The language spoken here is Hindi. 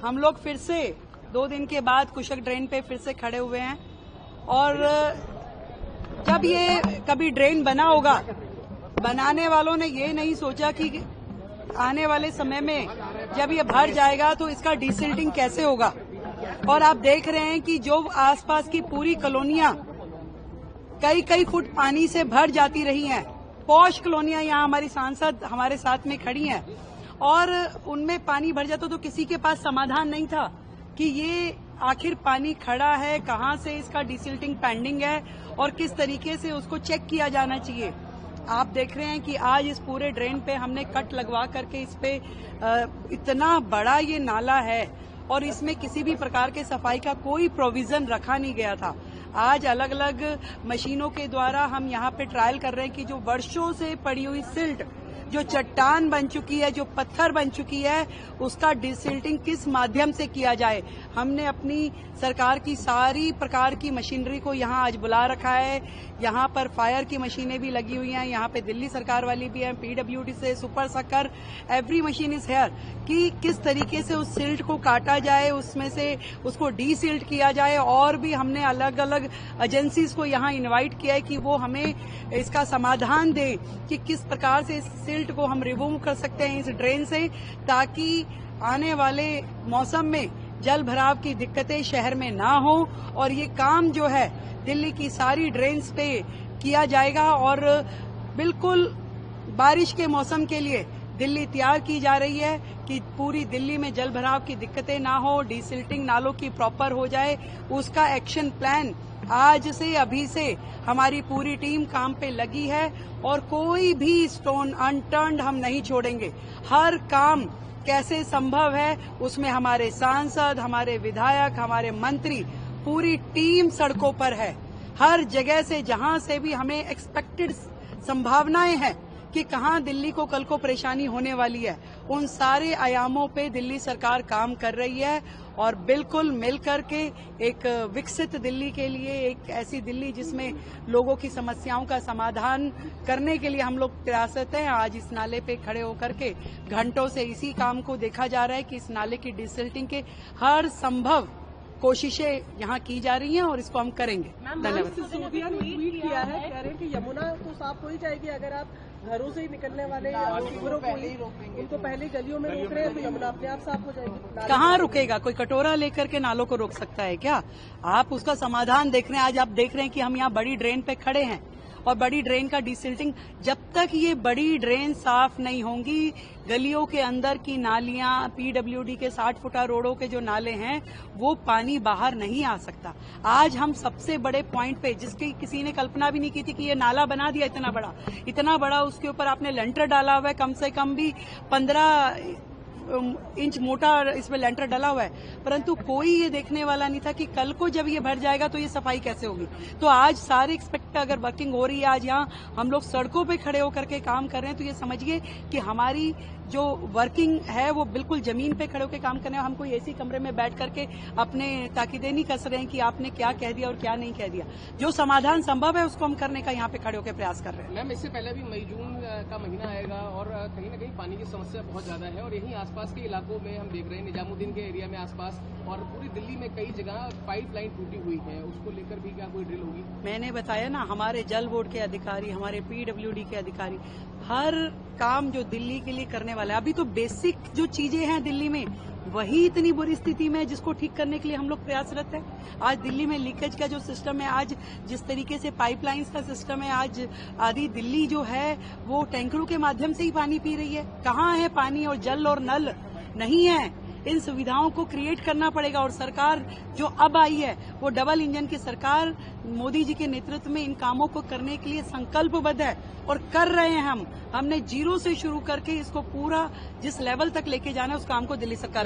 हम लोग फिर से 2 दिन के बाद कुशक ड्रेन पे फिर से खड़े हुए हैं और जब ये कभी ड्रेन बना होगा, बनाने वालों ने ये नहीं सोचा कि आने वाले समय में जब ये भर जाएगा तो इसका डिसिल्टिंग कैसे होगा। और आप देख रहे हैं कि जो आसपास की पूरी कॉलोनियां कई फुट पानी से भर जाती रही हैं। पॉश कॉलोनियां यहाँ हमारी सांसद हमारे साथ में खड़ी हैं और उनमें पानी भर जाता तो किसी के पास समाधान नहीं था कि ये आखिर पानी खड़ा है, कहां से इसका डिसिल्टिंग पेंडिंग है और किस तरीके से उसको चेक किया जाना चाहिए। आप देख रहे हैं कि आज इस पूरे ड्रेन पे हमने कट लगवा करके इस पे इतना बड़ा ये नाला है और इसमें किसी भी प्रकार के सफाई का कोई प्रोविजन रखा नहीं गया था। आज अलग अलग मशीनों के द्वारा हम यहाँ पे ट्रायल कर रहे हैं कि जो वर्षों से पड़ी हुई सिल्ट, जो चट्टान बन चुकी है, जो पत्थर बन चुकी है, उसका डिसिल्टिंग किस माध्यम से किया जाए। हमने अपनी सरकार की सारी प्रकार की मशीनरी को यहाँ आज बुला रखा है। यहाँ पर फायर की मशीनें भी लगी हुई हैं, यहाँ पे दिल्ली सरकार वाली भी है, पीडब्ल्यूडी से super sucker, every machine is here कि किस तरीके से उस सिल्ट को काटा जाए, उसमें से उसको डीसिल्ट किया जाए। और भी हमने अलग अलग एजेंसीज को यहाँ इन्वाइट किया है कि वो हमें इसका समाधान दें कि किस प्रकार से इस सिल्ट को हम रिमूव कर सकते हैं इस ड्रेन से, ताकि आने वाले मौसम में जल भराव की दिक्कतें शहर में ना हो। और ये काम जो है दिल्ली की सारी ड्रेन्स पे किया जाएगा और बिल्कुल बारिश के मौसम के लिए दिल्ली तैयार की जा रही है कि पूरी दिल्ली में जल भराव की दिक्कतें ना हो, डिसिल्टिंग नालों की प्रॉपर हो जाए। उसका एक्शन प्लान आज से अभी से हमारी पूरी टीम काम पे लगी है और कोई भी स्टोन अनटर्न्ड हम नहीं छोड़ेंगे। हर काम कैसे संभव है उसमें हमारे सांसद, हमारे विधायक, हमारे मंत्री, पूरी टीम सड़कों पर है। हर जगह से जहां से भी हमें एक्सपेक्टेड संभावनाएं हैं कि कहां दिल्ली को कल को परेशानी होने वाली है, उन सारे आयामों पे दिल्ली सरकार काम कर रही है और बिल्कुल मिलकर के एक विकसित दिल्ली के लिए, एक ऐसी दिल्ली जिसमें लोगों की समस्याओं का समाधान करने के लिए हम लोग प्रयासरत हैं। आज इस नाले पे खड़े होकर के घंटों से इसी काम को देखा जा रहा है कि इस नाले की डिसिल्टिंग के हर संभव कोशिशें यहाँ की जा रही हैं और इसको हम करेंगे। धन्यवाद। सिसोदिया ने ट्वीट किया है, कह रहे हैं कि यमुना तो साफ हो ही जाएगी अगर आप घरों से ही निकलने वाले उनको पहले गलियों में रोक रहे हैं तो यमुना अपने आप साफ हो जाएगी। कहाँ रुकेगा? कोई कटोरा लेकर के नालों को रोक सकता है क्या? आप उसका समाधान देख रहे हैं। आज आप देख रहे हैं कि हम यहाँ बड़ी ड्रेन पे खड़े हैं और बड़ी ड्रेन का डिसिल्टिंग, जब तक ये बड़ी ड्रेन साफ नहीं होंगी, गलियों के अंदर की नालियां, पीडब्ल्यूडी के 60 फुटा रोडों के जो नाले हैं, वो पानी बाहर नहीं आ सकता। आज हम सबसे बड़े पॉइंट पे, जिसकी किसी ने कल्पना भी नहीं की थी कि ये नाला बना दिया इतना बड़ा, उसके ऊपर आपने लेंटर डाला हुआ है, कम से कम भी 15 इंच मोटा इसमें लेंटर डला हुआ है, परंतु कोई ये देखने वाला नहीं था कि कल को जब ये भर जाएगा तो ये सफाई कैसे होगी। तो आज सारे एक्सपेक्ट अगर वर्किंग हो रही है, आज यहाँ हम लोग सड़कों पे खड़े होकर के काम कर रहे हैं, तो ये समझिए कि हमारी जो वर्किंग है वो बिल्कुल जमीन पे खड़े होकर काम करने। हम कोई ऐसी कमरे में बैठ करके अपने ताकीदें नहीं कस रहे हैं कि आपने क्या कह दिया और क्या नहीं कह दिया। जो समाधान संभव है उसको हम करने का यहाँ पे खड़े होकर प्रयास कर रहे हैं। मैम, इससे पहले भी मई जून का महीना आएगा और कहीं ना कहीं पानी की समस्या बहुत ज्यादा है और यहीं आसपास के इलाकों में हम देख रहे हैं, निजामुद्दीन के एरिया में आसपास और पूरी दिल्ली में कई जगह पाइपलाइन टूटी हुई है, उसको लेकर भी क्या कोई ड्रिल होगी? मैंने बताया ना, हमारे जल बोर्ड के अधिकारी, हमारे पीडब्ल्यूडी के अधिकारी हर काम जो दिल्ली के लिए करने वाला है। अभी तो बेसिक जो चीजें हैं दिल्ली में वही इतनी बुरी स्थिति में है जिसको ठीक करने के लिए हम लोग प्रयासरत हैं। आज दिल्ली में लीकेज का जो सिस्टम है, आज जिस तरीके से पाइपलाइंस का सिस्टम है, आज आधी दिल्ली जो है वो टैंकरों के माध्यम से ही पानी पी रही है। कहाँ है पानी और जल और नल? नहीं है। इन सुविधाओं को क्रिएट करना पड़ेगा और सरकार जो अब आई है वो डबल इंजन की सरकार मोदी जी के नेतृत्व में इन कामों को करने के लिए संकल्पबद्ध है और कर रहे हैं। हमने जीरो से शुरू करके इसको पूरा जिस लेवल तक लेके जाना है उस काम को दिल्ली सरकार